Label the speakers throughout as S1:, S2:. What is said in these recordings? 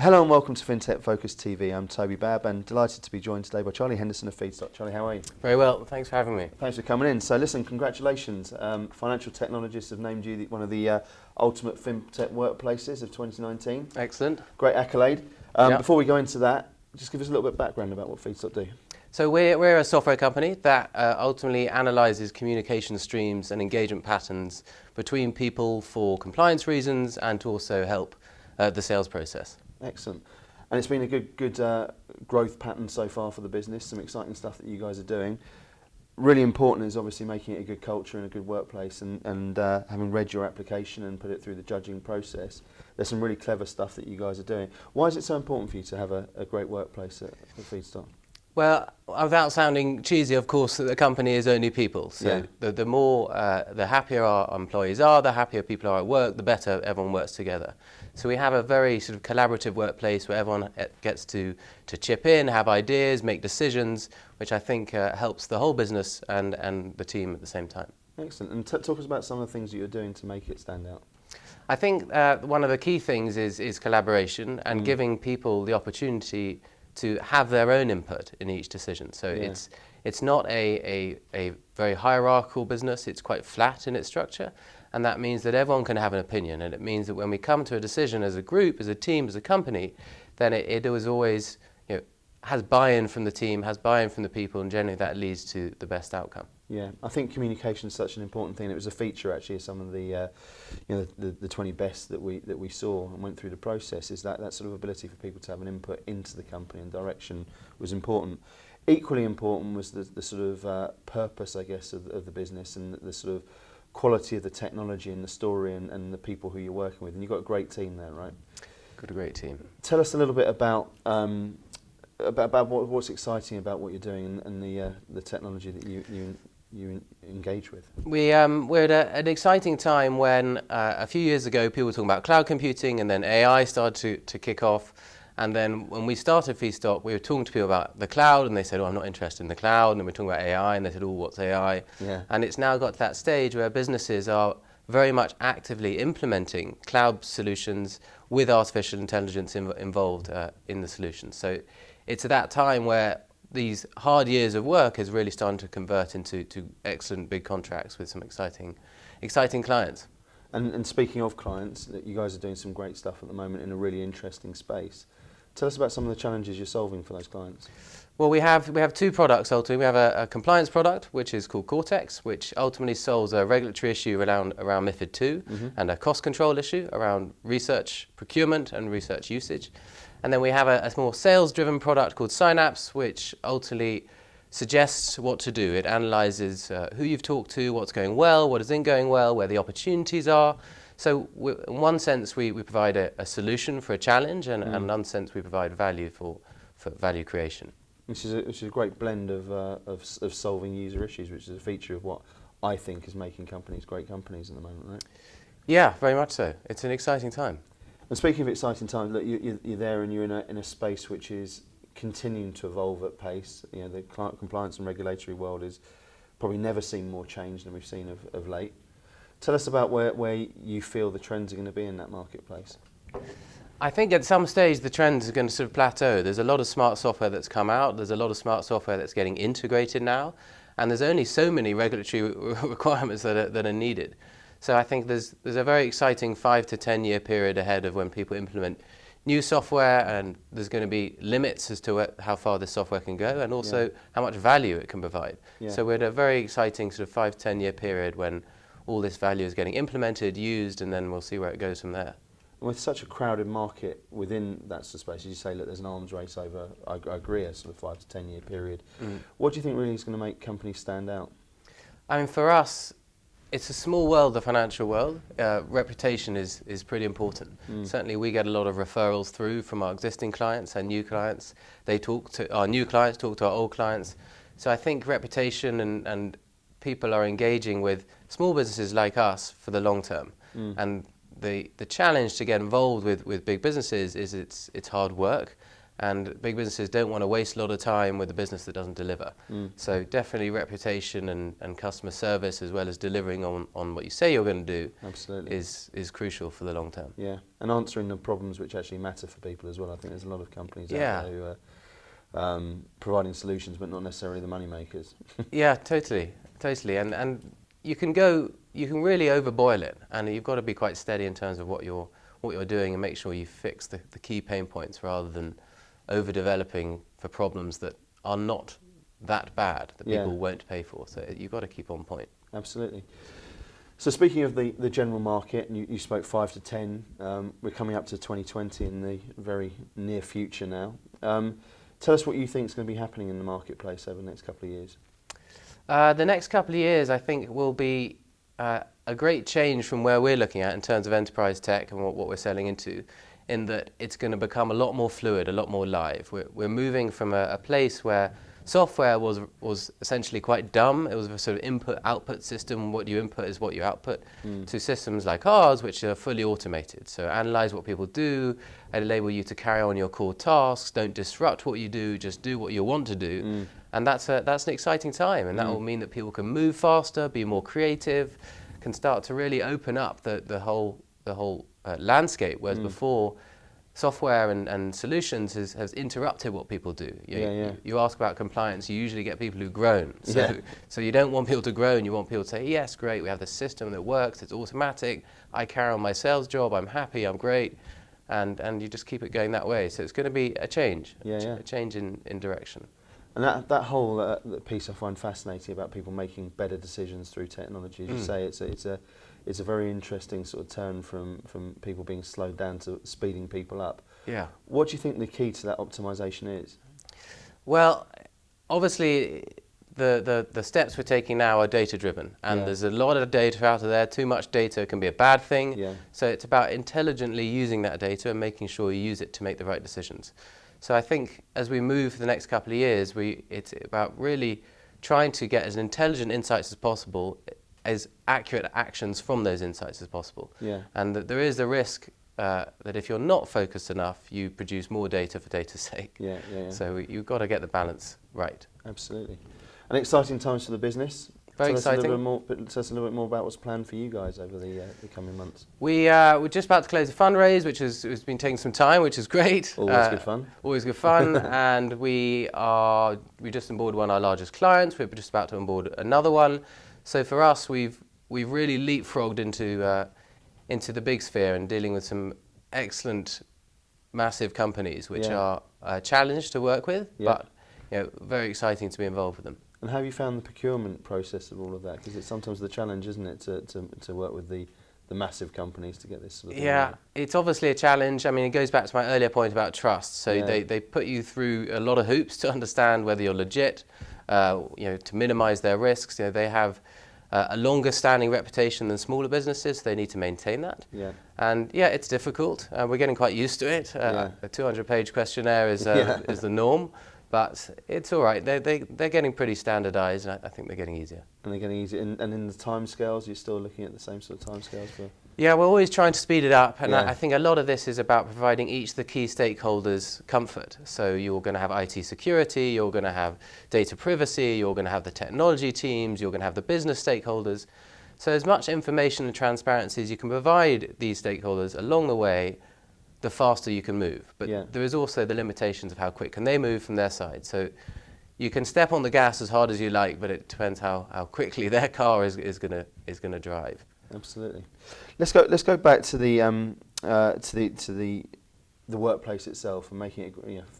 S1: Hello and welcome to Fintech Focus TV. I'm Toby and delighted to be joined today by Charlie Henderson of Feedstock. Charlie, how are you?
S2: Very well, thanks for having me.
S1: Thanks for coming in. So listen, congratulations. Financial Technologists have named you one of the ultimate fintech workplaces of 2019.
S2: Excellent.
S1: Great accolade.
S2: Yep.
S1: Before we go into that, just give us a little bit of background about what Feedstock do.
S2: So we're a software company that ultimately analyses communication streams and engagement patterns between people for compliance reasons and to also help the sales process.
S1: Excellent. And it's been a good growth pattern so far for the business, some exciting stuff that you guys are doing. Really important is obviously making it a good culture and a good workplace, and having read your application and put it through the judging process, there's some really clever stuff that you guys are doing. Why is it so important for you to have a great workplace at Feedstock?
S2: Well, without sounding cheesy, of course, the company is only people. So yeah. the happier our employees are, the happier people are at work, the better everyone works together. So we have a very sort of collaborative workplace where everyone gets to chip in, have ideas, make decisions, which I think helps the whole business and the team at the same time.
S1: Excellent. And talk us about some of the things that you're doing to make it stand out.
S2: I think one of the key things is collaboration and giving people the opportunity to have their own input in each decision. So yeah. It's not a very hierarchical business, it's quite flat in its structure, and that means that everyone can have an opinion, and it means that when we come to a decision as a group, as a team, as a company, then it is always, has buy-in from the team, has buy-in from the people, and generally that leads to the best outcome.
S1: Yeah, I think communication is such an important thing. It was a feature actually of some of the, the 20 best that we saw and went through the process. Is that sort of ability for people to have an input into the company and direction was important. Equally important was the sort of purpose, I guess, of the business and the sort of quality of the technology and the story and the people who you're working with. And you've got a great team there, right?
S2: Got a great team.
S1: Tell us a little bit about what's exciting about what you're doing and the technology that you engage with.
S2: We're at an exciting time when a few years ago people were talking about cloud computing, and then AI started to kick off. And then when we started Feedstock, we were talking to people about the cloud, and they said, "Oh, I'm not interested in the cloud." And then we were talking about AI, and they said, "Oh, what's AI?"
S1: Yeah.
S2: And it's now got to that stage where businesses are very much actively implementing cloud solutions with artificial intelligence involved in the solution. So it's at that time where these hard years of work is really starting to convert into excellent big contracts with some exciting clients.
S1: And speaking of clients, you guys are doing some great stuff at the moment in a really interesting space. Tell us about some of the challenges you're solving for those clients.
S2: Well, we have two products ultimately. We have a compliance product, which is called Cortex, which ultimately solves a regulatory issue around MiFID II and a cost control issue around research procurement and research usage. And then we have a more sales-driven product called Synapse, which ultimately suggests what to do. It analyzes who you've talked to, what's going well, what isn't going well, where the opportunities are. So in one sense, we provide a solution for a challenge, and in another sense, we provide value for value creation.
S1: Which is a great blend of solving user issues, which is a feature of what I think is making companies great companies at the moment, right?
S2: Yeah, very much so. It's an exciting time.
S1: And speaking of exciting times, look, you're there and you're in a space which is continuing to evolve at pace. The compliance and regulatory world is probably never seen more change than we've seen of late. Tell us about where you feel the trends are going to be in that marketplace.
S2: I think at some stage the trends are going to sort of plateau. There's a lot of smart software that's come out. There's a lot of smart software that's getting integrated now, and there's only so many regulatory requirements that are needed. So I think there's a very exciting 5 to 10 year period ahead of when people implement new software, and there's going to be limits as to how far this software can go, and also how much value it can provide. Yeah. So we're at a very exciting sort of 5 to 10 year period when all this value is getting implemented, used, and then we'll see where it goes from there.
S1: With such a crowded market within that sort of space, as you say, look, there's an arms race over, I agree, a sort of 5 to 10 year period. What do you think really is going to make companies stand out?
S2: I mean, for us, it's a small world, the financial world. Reputation is pretty important. Certainly we get a lot of referrals through from our existing clients and new clients. Our new clients talk to our old clients. So I think reputation and people are engaging with small businesses like us for the long term. And the challenge to get involved with big businesses is it's hard work, and big businesses don't want to waste a lot of time with a business that doesn't deliver. So definitely reputation and customer service, as well as delivering on what you say you're going to do,
S1: Absolutely.
S2: is crucial for the long term.
S1: Yeah, and answering the problems which actually matter for people as well. I think there's a lot of companies out there who are providing solutions, but not necessarily the money makers.
S2: Yeah, totally. And you can really overboil it, and you've got to be quite steady in terms of what you're doing, and make sure you fix the key pain points rather than overdeveloping for problems that are not that bad that people won't pay for. So you've got to keep on point.
S1: Absolutely. So speaking of the general market, and you spoke 5 to 10, we're coming up to 2020 in the very near future now. Tell us what you think is going to be happening in the marketplace over the next couple of years.
S2: The next couple of years, I think, will be a great change from where we're looking at in terms of enterprise tech and what we're selling into, in that it's going to become a lot more fluid, a lot more live. We're moving from a place where software was essentially quite dumb. It was a sort of input-output system. What you input is what you output, to systems like ours, which are fully automated. So analyze what people do, enable you to carry on your core tasks, don't disrupt what you do, just do what you want to do. And that's an exciting time, and that will mean that people can move faster, be more creative, can start to really open up the whole landscape, whereas before, software and solutions has interrupted what people do. You ask about compliance, you usually get people who groan. So you don't want people to groan, you want people to say, yes, great, we have this system that works, it's automatic, I carry on my sales job, I'm happy, I'm great, and you just keep it going that way. So it's going to be a change, a change in direction.
S1: And that whole piece I find fascinating about people making better decisions through technology. As you say, it's a very interesting sort of turn from people being slowed down to speeding people up. Yeah. What do you think the key to that optimization is?
S2: Well, obviously, the steps we're taking now are data driven, and there's a lot of data out there. Too much data can be a bad thing. So it's about intelligently using that data and making sure you use it to make the right decisions. So I think as we move for the next couple of years, it's about really trying to get as intelligent insights as possible, as accurate actions from those insights as possible. And that there is a risk that if you're not focused enough, you produce more data for data's sake. So you've got to get the balance right.
S1: Absolutely. And exciting times for the business.
S2: Very exciting.
S1: Tell us a little bit more about what's planned for you guys over the coming months.
S2: We're just about to close a fundraise, which has been taking some time, which is great.
S1: Always good fun.
S2: Always good fun. And we just onboarded one of our largest clients. We're just about to onboard another one. So for us, we've really leapfrogged into the big sphere and dealing with some excellent, massive companies, which are a challenge to work with, but very exciting to be involved with them.
S1: And how have you found the procurement process of all of that? Because it's sometimes the challenge, isn't it, to work with the massive companies to get this sort of thing right?
S2: It's obviously a challenge. I mean, it goes back to my earlier point about trust. So they put you through a lot of hoops to understand whether you're legit, to minimize their risks. They have a longer standing reputation than smaller businesses, so they need to maintain that. And it's difficult. We're getting quite used to it. A 200-page questionnaire is the norm. But it's all right. They're getting pretty standardised, and I think they're getting easier. And
S1: they're getting easier. And in the timescales, you're still looking at the same sort of timescales for?
S2: Yeah, we're always trying to speed it up, and I think a lot of this is about providing each of the key stakeholders comfort. So you're going to have IT security, you're going to have data privacy, you're going to have the technology teams, you're going to have the business stakeholders. So as much information and transparency as you can provide these stakeholders along the way, the faster you can move. But there is also the limitations of how quick can they move from their side. So you can step on the gas as hard as you like, but it depends how quickly their car is going to drive.
S1: Absolutely. Let's go back to the workplace itself and making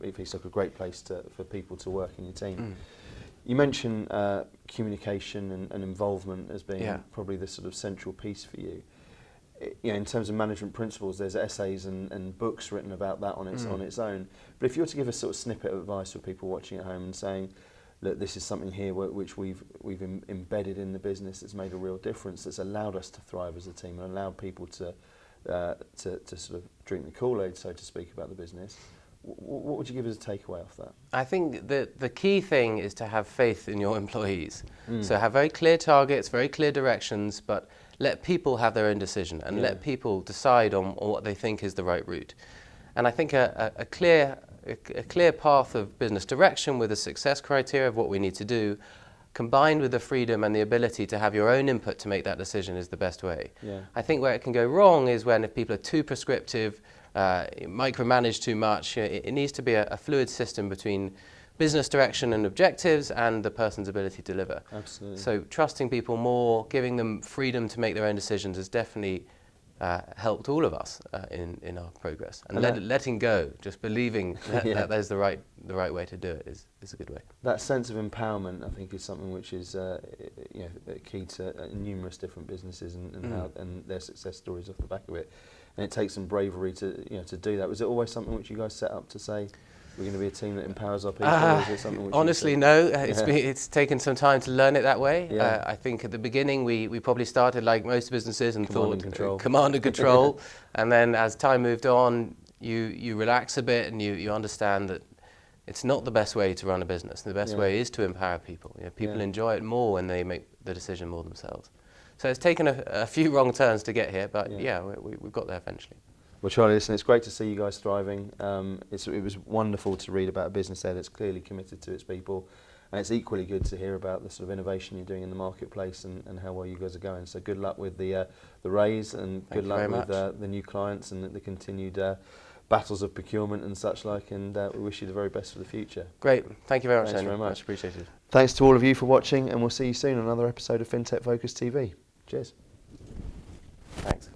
S1: it feels like a great place for people to work in your team. You mentioned communication and involvement as being probably the sort of central piece for you. In terms of management principles, there's essays and books written about that on its own. But if you were to give a sort of snippet of advice for people watching at home and saying, look, this is something here which we've embedded in the business that's made a real difference, that's allowed us to thrive as a team and allowed people to sort of drink the Kool-Aid, so to speak, about the business. What would you give as a takeaway off that?
S2: I think the key thing is to have faith in your employees. So have very clear targets, very clear directions, but let people have their own decision and let people decide on what they think is the right route. And I think a clear a clear path of business direction with a success criteria of what we need to do, combined with the freedom and the ability to have your own input to make that decision is the best way.
S1: Yeah.
S2: I think where it can go wrong is when if people are too prescriptive, micromanage too much. It needs to be a fluid system between business direction and objectives and the person's ability to deliver.
S1: Absolutely.
S2: So trusting people more, giving them freedom to make their own decisions has definitely helped all of us in our progress. And letting go, just believing that there's the right way to do it is a good way.
S1: That sense of empowerment, I think, is something which is key to numerous different businesses and their success stories off the back of it. And it takes some bravery to do that. Was it always something which you guys set up to say, we're going to be a team that empowers our people? Or is it something which
S2: honestly, no. It's taken some time to learn it that way. Yeah. I think at the beginning we probably started like most businesses and thought command and control. And then as time moved on, you relax a bit and you understand that it's not the best way to run a business. The best way is to empower people. People enjoy it more when they make the decision more themselves. So it's taken a few wrong turns to get here, but we've got there eventually.
S1: Well, Charlie, listen, it's great to see you guys thriving. It was wonderful to read about a business there that's clearly committed to its people, and it's equally good to hear about the sort of innovation you're doing in the marketplace and how well you guys are going. So good luck with the raise, and good luck with the new clients and the continued battles of procurement and such like, and we wish you the very best for the future.
S2: Great. Thank you very much.
S1: Thanks very much.
S2: Much appreciated.
S1: Thanks to all of you for watching, and we'll see you soon on another episode of Fintech Focus TV. Cheers.
S2: Thanks.